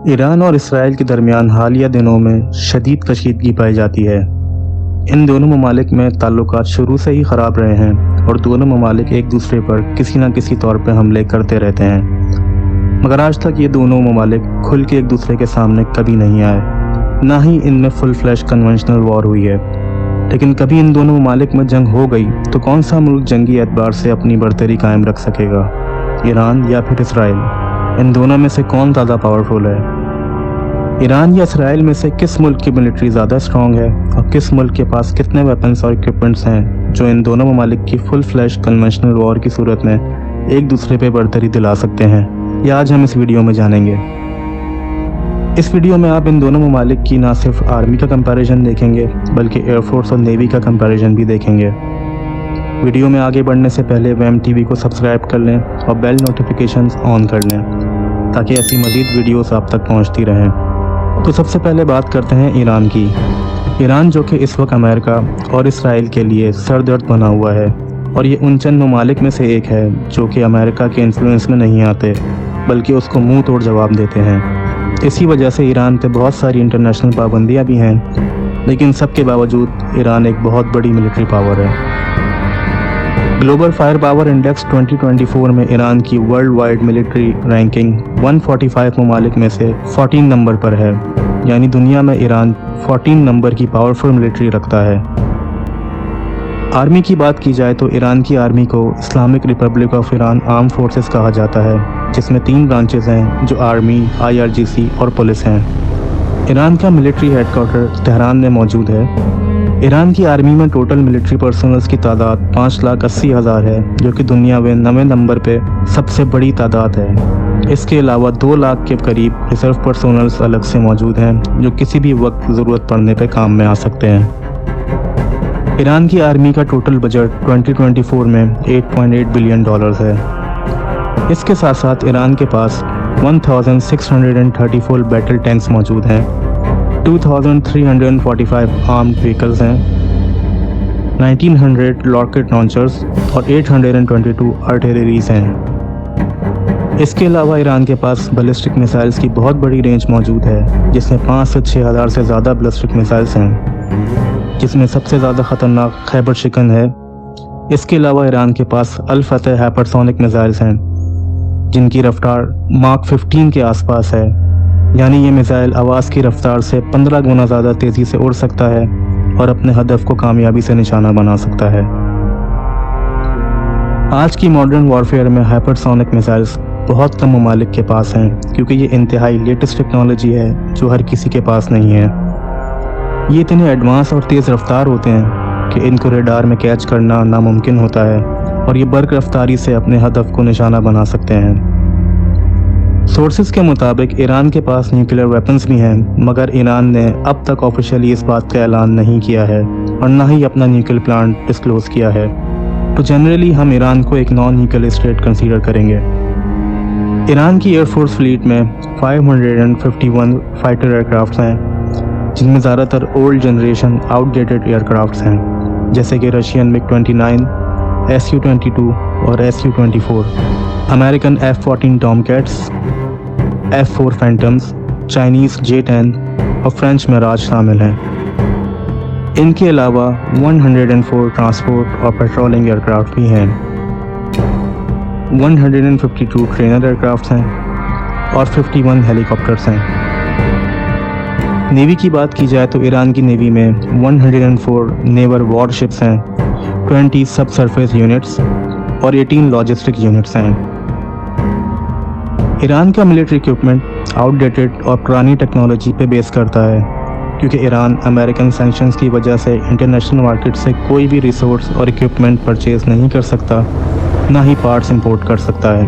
Iran और Israel के दरमियान हालिया दिनों में शदीद कशीदगी पाई जाती है। इन दोनों ममालिक में ताल्लुकात शुरू से ही ख़राब रहे हैं और दोनों ममालिक एक दूसरे पर किसी न किसी तौर पर हमले करते रहते हैं, मगर आज तक ये दोनों ममालिक खुल के एक दूसरे के सामने कभी नहीं आए, ना ही इनमें फुल फ्लैश कन्वेंशनल वॉर हुई है। लेकिन कभी इन दोनों ममालिक में जंग हो गई तो कौन सा मुल्क जंगी एतबार से अपनी बढ़तरी कायम रख सकेगा, ईरान या फिर इसराइल? इन दोनों में से कौन ज़्यादा पावरफुल है? ईरान या इसराइल में से किस मुल्क की मिलिट्री ज़्यादा स्ट्रॉन्ग है और किस मुल्क के पास कितने वेपन्स और इक्विपमेंट्स हैं जो इन दोनों ममालिक की फुल फ्लैश कन्वेंशनल वॉर की सूरत में एक दूसरे पे बढ़तरी दिला सकते हैं, ये आज हम इस वीडियो में जानेंगे। इस वीडियो में आप इन दोनों ममालिक की ना सिर्फ आर्मी का कंपैरिजन देखेंगे बल्कि एयरफोर्स और नेवी का कंपैरिजन भी देखेंगे। वीडियो में आगे बढ़ने से पहले वेम टीवी को सब्सक्राइब कर लें और बेल नोटिफिकेशंस ऑन कर लें ताकि ऐसी मज़ीद वीडियोस आप तक पहुंचती रहें। तो सबसे पहले बात करते हैं ईरान की। ईरान जो कि इस वक्त अमेरिका और इसराइल के लिए सरदर्द बना हुआ है और ये उन चंद ममालिक में से एक है जो कि अमेरिका के इन्फ्लुएंस में नहीं आते बल्कि उसको मुंह तोड़ जवाब देते हैं। इसी वजह से ईरान पे बहुत सारी इंटरनेशनल पाबंदियां भी हैं, लेकिन सबके बावजूद ईरान एक बहुत बड़ी मिलिट्री पावर है। ग्लोबल फायर पावर इंडेक्स 2024 में ईरान की वर्ल्ड वाइड मिलिट्री रैंकिंग 145 ममालिक में से 14 नंबर पर है, यानी दुनिया में ईरान 14 नंबर की पावरफुल मिलिट्री रखता है। आर्मी की बात की जाए तो ईरान की आर्मी को Islamic Republic of Iran arm forces कहा जाता है, जिसमें 3 ब्रांचेस हैं जो आर्मी, IRGC और पुलिस हैं। ईरान का मिलिट्री हेडक्वार्टर तेहरान में मौजूद है। ईरान की आर्मी में टोटल मिलिट्री पर्सनल्स की तादाद 5,80,000 है, जो कि दुनिया में 9वें नंबर पे सबसे बड़ी तादाद है। इसके अलावा 2 लाख के करीब रिजर्व पर्सनल्स अलग से मौजूद हैं जो किसी भी वक्त ज़रूरत पड़ने पे काम में आ सकते हैं। ईरान की आर्मी का टोटल बजट 2024 में $8.8 बिलियन है। इसके साथ साथ ईरान के पास 1,634 बैटल टैंक्स मौजूद हैं, 2,345 आर्म्ड व्हीकल्स हैं, 1,900 रॉकेट लॉन्चर्स और 822 आर्टिलरीज हैं। इसके अलावा ईरान के पास बैलिस्टिक मिसाइल्स की बहुत बड़ी रेंज मौजूद है, जिसमें 5 से 6,000 से ज़्यादा बैलिस्टिक मिसाइल्स हैं, जिसमें सबसे ज़्यादा ख़तरनाक खैबर शिकन है। इसके अलावा ईरान के पास अल फतह हाइपरसोनिक मिसाइल्स हैं, जिनकी रफ्तार माक 15 के आसपास है, यानी ये मिसाइल आवाज़ की रफ्तार से 15 गुना ज़्यादा तेज़ी से उड़ सकता है और अपने हदफ को कामयाबी से निशाना बना सकता है। आज की मॉडर्न वॉरफेयर में हाइपरसोनिक मिसाइल्स बहुत कम ममालिक के पास हैं, क्योंकि ये इंतहाई लेटेस्ट टेक्नोलॉजी है जो हर किसी के पास नहीं है। ये इतने एडवांस और तेज़ रफ्तार होते हैं कि इनको रेडार में कैच करना नामुमकिन होता है और ये बर्क रफ्तारी से अपने हदफ को निशाना बना सकते हैं। सोर्सेज के मुताबिक ईरान के पास न्यूक्लियर वेपन्स भी हैं, मगर ईरान ने अब तक ऑफिशियली इस बात का ऐलान नहीं किया है और ना ही अपना न्यूक्लियर प्लांट डिस्क्लोज किया है। तो जनरली हम ईरान को एक नॉन न्यूक्लियर स्टेट कंसीडर करेंगे। ईरान की एयरफोर्स फ्लीट में 551 फाइटर एयरक्राफ्ट हैं, जिनमें ज़्यादातर ओल्ड जनरेशन आउटडेटेड एयरक्राफ्ट्स हैं, जैसे कि रशियन MiG-29, Su-22 और Su-24, American F-14 टॉमकैट्स, F-4 phantoms, Chinese J-10 और फ्रेंच मिराज शामिल हैं। इनके अलावा 104 ट्रांसपोर्ट और पेट्रोलिंग एयरक्राफ्ट भी हैं, 152 ट्रेनर एयरक्राफ्ट हैं और 51 हेलीकॉप्टर्स हैं। नेवी की बात की जाए तो ईरान की नेवी में 104 नेवल वॉरशिप्स हैं, 20 सब सरफेस यूनिट्स और 18 लॉजिस्टिक यूनिट्स हैं। ईरान का मिलिट्री इक्विपमेंट आउटडेटेड और पुरानी टेक्नोलॉजी पे बेस करता है, क्योंकि ईरान अमेरिकन सैंक्शंस की वजह से इंटरनेशनल मार्केट से कोई भी रिसोर्स और इक्विपमेंट परचेज नहीं कर सकता, ना ही पार्ट्स इंपोर्ट कर सकता है।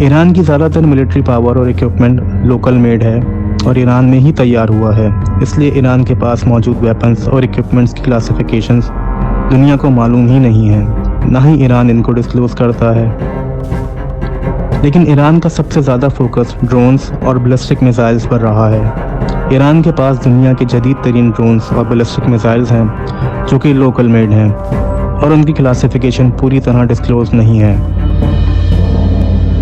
ईरान की ज़्यादातर मिलिट्री पावर और इक्विपमेंट लोकल मेड है और ईरान में ही तैयार हुआ है, इसलिए ईरान के पास मौजूद वेपन्स और इक्विपमेंट्स की क्लासिफिकेशंस दुनिया को मालूम ही नहीं है, ना ही ईरान इनको डिस्क्लोज करता है। लेकिन ईरान का सबसे ज़्यादा फोकस ड्रोन्स और बैलिस्टिक मिसाइल्स पर रहा है। ईरान के पास दुनिया के जदीद तरीन ड्रोन्स और बैलिस्टिक मिसाइल्स हैं जो कि लोकल मेड हैं और उनकी क्लासिफिकेशन पूरी तरह डिस्क्लोज नहीं है।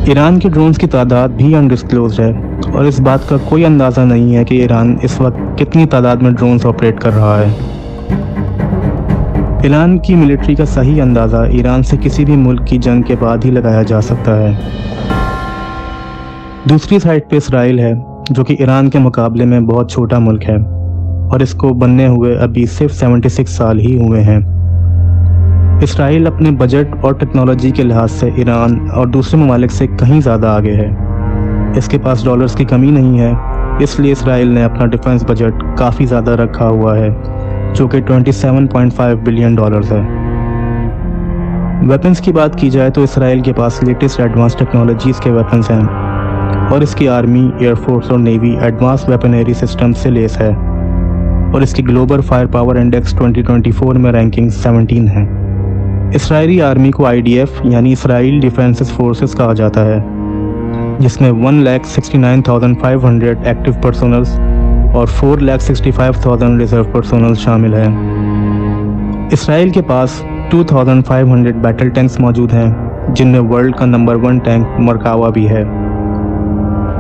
ईरान के ड्रोन्स की तादाद भी अनडिस्क्लोज्ड है और इस बात का कोई अंदाज़ा नहीं है कि ईरान इस वक्त कितनी तादाद में ड्रोन्स ऑपरेट कर रहा है। ईरान की मिलिट्री का सही अंदाज़ा ईरान से किसी भी मुल्क की जंग के बाद ही लगाया जा सकता है। दूसरी साइड पे इसराइल है, जो कि ईरान के मुकाबले में बहुत छोटा मुल्क है और इसको बनने हुए अभी सिर्फ 76 साल ही हुए हैं। इसराइल अपने बजट और टेक्नोलॉजी के लिहाज से ईरान और दूसरे ममालिक से कहीं ज़्यादा आगे है। इसके पास डॉलर्स की कमी नहीं है, इसलिए इसराइल ने अपना डिफेंस बजट काफ़ी ज़्यादा रखा हुआ है, जो कि 27.5 बिलियन डॉलर्स है। वेपन्स की बात की जाए तो इसराइल के पास लेटेस्ट एडवांस टेक्नोलॉजीज़ के वेपन्स हैं और इसकी आर्मी, एयरफोर्स और नेवी एडवांस वेपनरी सिस्टम से लेस है और इसकी ग्लोबल फायर पावर इंडेक्स 2024 में रैंकिंग 17 है। इसराइली आर्मी को IDF यानी इसराइल डिफेंस फोर्सेस कहा जाता है, जिसमें 1,69,500 एक्टिव पर्सोनल्स और 4,65,000 रिजर्व पर्सोनल शामिल हैं। इसराइल के पास 2,500 बैटल टैंक्स मौजूद हैं, जिनमें वर्ल्ड का नंबर 1 टैंक मरकावा भी है।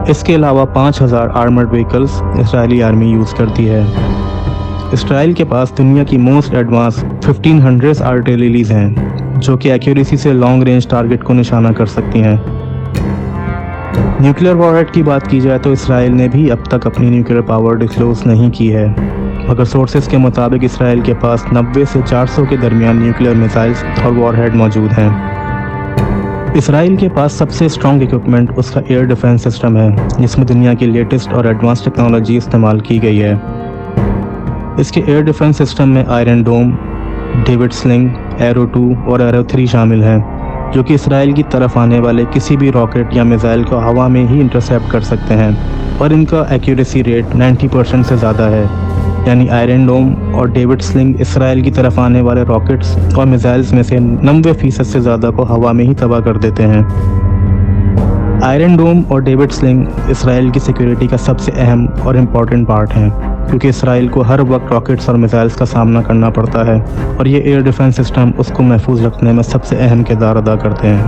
इसके अलावा 5,000 armoured vehicles Israeli army use करती है। इसराइल के पास दुनिया की मोस्ट एडवांस 1500 आर्टिलरीज हैं, जो कि एक्यूरेसी से लॉन्ग रेंज टारगेट को निशाना कर सकती हैं। न्यूक्लियर वॉरहेड की बात की जाए तो इसराइल ने भी अब तक अपनी न्यूक्लियर पावर डिस्क्लोज नहीं की है, मगर सोर्सेज के मुताबिक इसराइल के पास 90 से 400 के दरमियान न्यूक्लियर मिसाइल्स और वॉरहेड मौजूद हैं। इसराइल के पास सबसे स्ट्रॉन्ग इक्विपमेंट उसका एयर डिफेंस सिस्टम है, जिसमें दुनिया की लेटेस्ट और एडवांस टेक्नोलॉजी इस्तेमाल की गई है। इसके एयर डिफेंस सिस्टम में आयरन डोम, डेविड स्लिंग, एरो 2 और एरो 3 शामिल हैं, जो कि इसराइल की तरफ आने वाले किसी भी रॉकेट या मिसाइल को हवा में ही इंटरसेप्ट कर सकते हैं और इनका एक्यूरेसी रेट 90% से ज़्यादा है। यानी आयरन डोम और डेविड स्लिंग इसराइल की तरफ आने वाले रॉकेट्स और मिसाइल्स में से 90% से ज़्यादा को हवा में ही तबाह कर देते हैं। आयरन डोम और डेविड स्लिंग इसराइल की सिक्योरिटी का सबसे अहम और इम्पॉर्टेंट पार्ट हैं, क्योंकि इसराइल को हर वक्त रॉकेट्स और मिसाइल्स का सामना करना पड़ता है और ये एयर डिफेंस सिस्टम उसको महफूज रखने में सबसे अहम किरदार अदा करते हैं।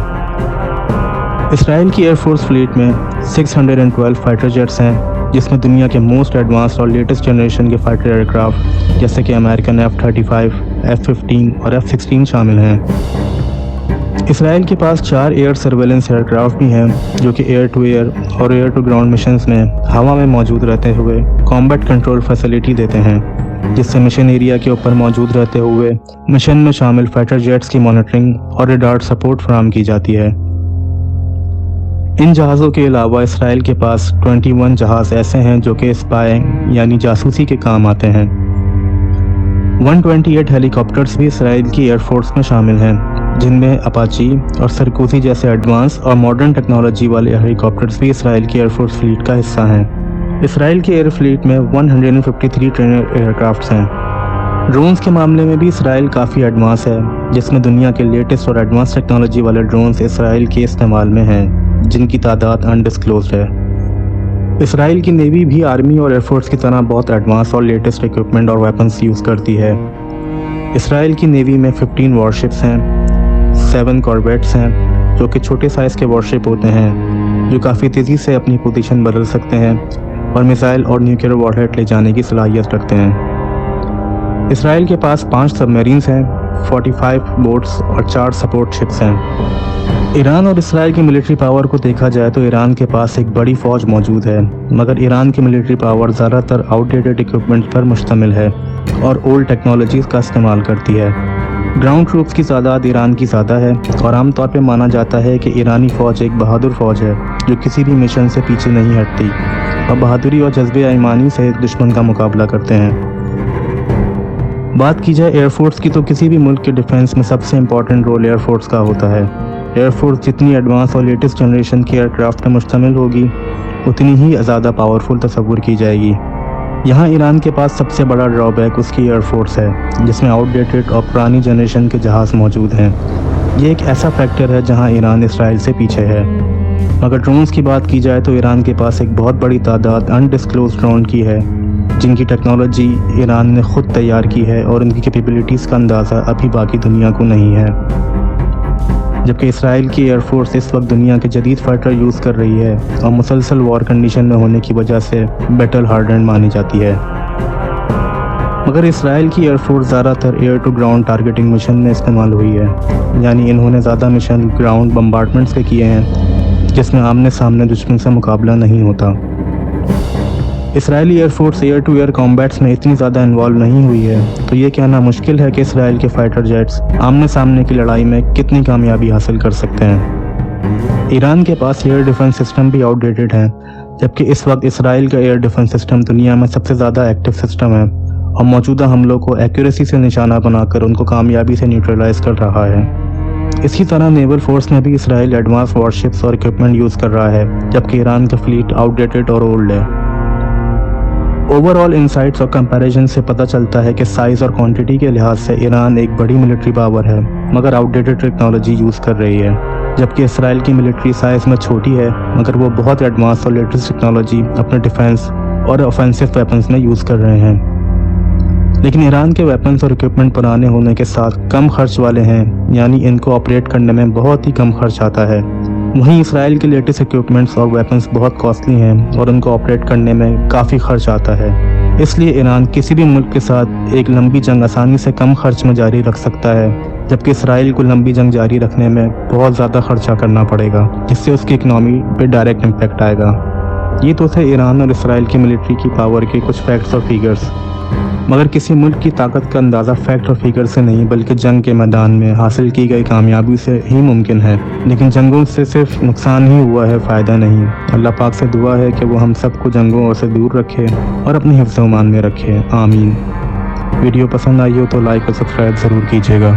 इसराइल की एयरफोर्स फ्लीट में 612 फाइटर जेट्स हैं, जिसमें दुनिया के मोस्ट एडवांस और लेटेस्ट जनरेशन के फाइटर एयरक्राफ्ट जैसे कि अमेरिकन F-35, F-15 और F-16 शामिल हैं। इसराइल के पास 4 एयर सर्वेलेंस एयरक्राफ्ट भी हैं, जो कि एयर टू एयर और एयर टू ग्राउंड मिशंस में हवा में मौजूद रहते हुए कॉम्बैट कंट्रोल फैसिलिटी देते हैं, जिससे मिशन एरिया के ऊपर मौजूद रहते हुए मिशन में शामिल फाइटर जेट्स की मॉनिटरिंग और रडार सपोर्ट फराहम की जाती है। इन जहाज़ों के अलावा इसराइल के पास 21 जहाज़ ऐसे हैं जो कि स्पाइंग यानी जासूसी के काम आते हैं। 128 हेलीकॉप्टर्स भी इसराइल की एयरफोर्स में शामिल हैं, जिनमें अपाची और सरकोजी जैसे एडवांस और मॉडर्न टेक्नोलॉजी वाले हेलीकॉप्टर्स भी इसराइल की एयरफोर्स फ्लीट का हिस्सा हैं। इसराइल की एयर फ्लीट में 153 ट्रेनर एयरक्राफ्ट्स हैं। ड्रोन्स के मामले में भी इसराइल काफ़ी एडवांस है, जिसमें दुनिया के लेटेस्ट और एडवांस टेक्नोलॉजी वाले ड्रोन्स इसराइल के इस्तेमाल में हैं, जिनकी तादाद अनडिस्क्लोज्ड है। इसराइल की नेवी भी आर्मी और एयरफोर्स की तरह बहुत एडवांस और लेटेस्ट इक्विपमेंट और वेपन्स यूज़ करती है। इसराइल की नेवी में 15 वॉरशिप्स हैं, 7 कॉर्वेट्स हैं, जो कि छोटे साइज़ के वॉरशिप होते हैं, जो काफ़ी तेज़ी से अपनी पोजीशन बदल सकते हैं और मिसाइल और न्यूक्लियर वॉरहेड ले जाने की सलाहियत रखते हैं। इसराइल के पास 5 सबमरीन्स हैं, 45 बोट्स और 4 सपोर्ट शिप्स हैं। ईरान और इसराइल की मिलिट्री पावर को देखा जाए तो ईरान के पास एक बड़ी फ़ौज मौजूद है, मगर ईरान की मिलिट्री पावर ज़्यादातर आउटडेटेड इक्विपमेंट पर मुश्तमिल है और ओल्ड टेक्नोलॉजीज़ का इस्तेमाल करती है। ग्राउंड ट्रूप्स की तादाद ईरान की ज़्यादा है और आमतौर पर माना जाता है कि ईरानी फ़ौज एक बहादुर फ़ौज है, जो किसी भी मिशन से पीछे नहीं हटती और बहादुरी और जज्बे ईमानी से दुश्मन का मुकाबला करते हैं। बात की जाए एयरफोर्स की तो किसी भी मुल्क के डिफेंस में सबसे इम्पॉर्टेंट रोल एयरफोर्स का होता है। एयरफोर्स जितनी एडवांस और लेटेस्ट जनरेशन की एयरक्राफ्ट पर मुश्तमिल होगी, उतनी ही ज़्यादा पावरफुल तस्वुर की जाएगी। यहाँ ईरान के पास सबसे बड़ा ड्रॉबैक उसकी एयरफोर्स है, जिसमें आउटडेटेड और पुरानी जनरेशन के जहाज़ मौजूद हैं। ये एक ऐसा फैक्टर है जहाँ ईरान इसराइल से पीछे है। मगर ड्रोन्स की बात की जाए तो ईरान के पास एक बहुत बड़ी तादाद अनडिस्क्लोज्ड ड्रोन की है, जिनकी टेक्नोलॉजी ईरान ने खुद तैयार की है और उनकी कैपेबिलिटीज़ का अंदाज़ा अभी बाकी दुनिया को नहीं है। جبکہ اسرائیل کی ایئر فورس اس وقت دنیا کے جدید فائٹر یوز کر رہی ہے اور مسلسل وار کنڈیشن میں ہونے کی وجہ سے بیٹل ہارڈنڈ مانی جاتی ہے۔ مگر اسرائیل کی ایئر فورس زیادہ تر air to ground targeting mission میں استعمال ہوئی ہے، یعنی انہوں نے زیادہ مشن گراؤنڈ بمبارڈمنٹس کے کیے ہیں جس میں آمنے سامنے دشمن سے مقابلہ نہیں ہوتا۔ اسرائیلی air force air to air combats میں اتنی زیادہ انوالو نہیں ہوئی ہے، تو یہ کہنا مشکل ہے کہ اسرائیل کے فائٹر جیٹس آمنے سامنے کی لڑائی میں کتنی کامیابی حاصل کر سکتے ہیں۔ ایران کے پاس ایئر ڈیفنس سسٹم بھی آؤٹ ڈیٹڈ ہے، جبکہ اس وقت اسرائیل کا ایئر ڈیفنس سسٹم دنیا میں سب سے زیادہ ایکٹیو سسٹم ہے اور موجودہ حملوں کو ایکوریسی سے نشانہ بنا کر ان کو کامیابی سے نیوٹرلائز کر رہا ہے۔ اسی طرح نیول فورس میں بھی اسرائیل ایڈوانس وارشپس اور اکوپمنٹ یوز کر رہا ہے، جبکہ ایران کا فلیٹ آؤٹ ڈیٹڈ اور اولڈ ہے۔ اوورآل انسائٹس اور کمپیریزن سے پتہ چلتا ہے کہ سائز اور کوانٹٹی کے لحاظ سے ایران ایک بڑی ملٹری پاور ہے، مگر آؤٹ ڈیٹڈ ٹیکنالوجی یوز کر رہی ہے، جبکہ اسرائیل کی ملٹری سائز میں چھوٹی ہے مگر وہ بہت ایڈوانس اور لیٹسٹ ٹیکنالوجی اپنے ڈیفنس اور آفینسو ویپنز میں یوز کر رہے ہیں۔ لیکن ایران کے ویپنز اور اکوپمنٹ پرانے ہونے کے ساتھ کم خرچ والے ہیں، یعنی ان کو آپریٹ کرنے میں بہت ہی کم خرچ آتا ہے۔ وہیں اسرائیل کے لیٹسٹ اکوپمنٹس اور ویپنز بہت کاسٹلی ہیں اور ان کو آپریٹ کرنے میں کافی خرچ آتا ہے۔ اس لیے ایران کسی بھی ملک کے ساتھ ایک لمبی جنگ آسانی سے کم خرچ میں جاری رکھ سکتا ہے، جبکہ اسرائیل کو لمبی جنگ جاری رکھنے میں بہت زیادہ خرچہ کرنا پڑے گا، جس سے اس کی اکنامی پہ ڈائریکٹ امپیکٹ آئے گا۔ یہ تو تھے ایران اور اسرائیل کی ملٹری کی پاور کے کچھ فیکٹس اور فیگرز، مگر کسی ملک کی طاقت کا اندازہ فیکٹ اور فیگر سے نہیں بلکہ جنگ کے میدان میں حاصل کی گئی کامیابی سے ہی ممکن ہے۔ لیکن جنگوں سے صرف نقصان ہی ہوا ہے، فائدہ نہیں۔ اللہ پاک سے دعا ہے کہ وہ ہم سب کو جنگوں سے دور رکھے اور اپنی حفظ و امان میں رکھے، آمین۔ ویڈیو پسند آئی ہو تو لائک اور سبسکرائب ضرور کیجیے گا۔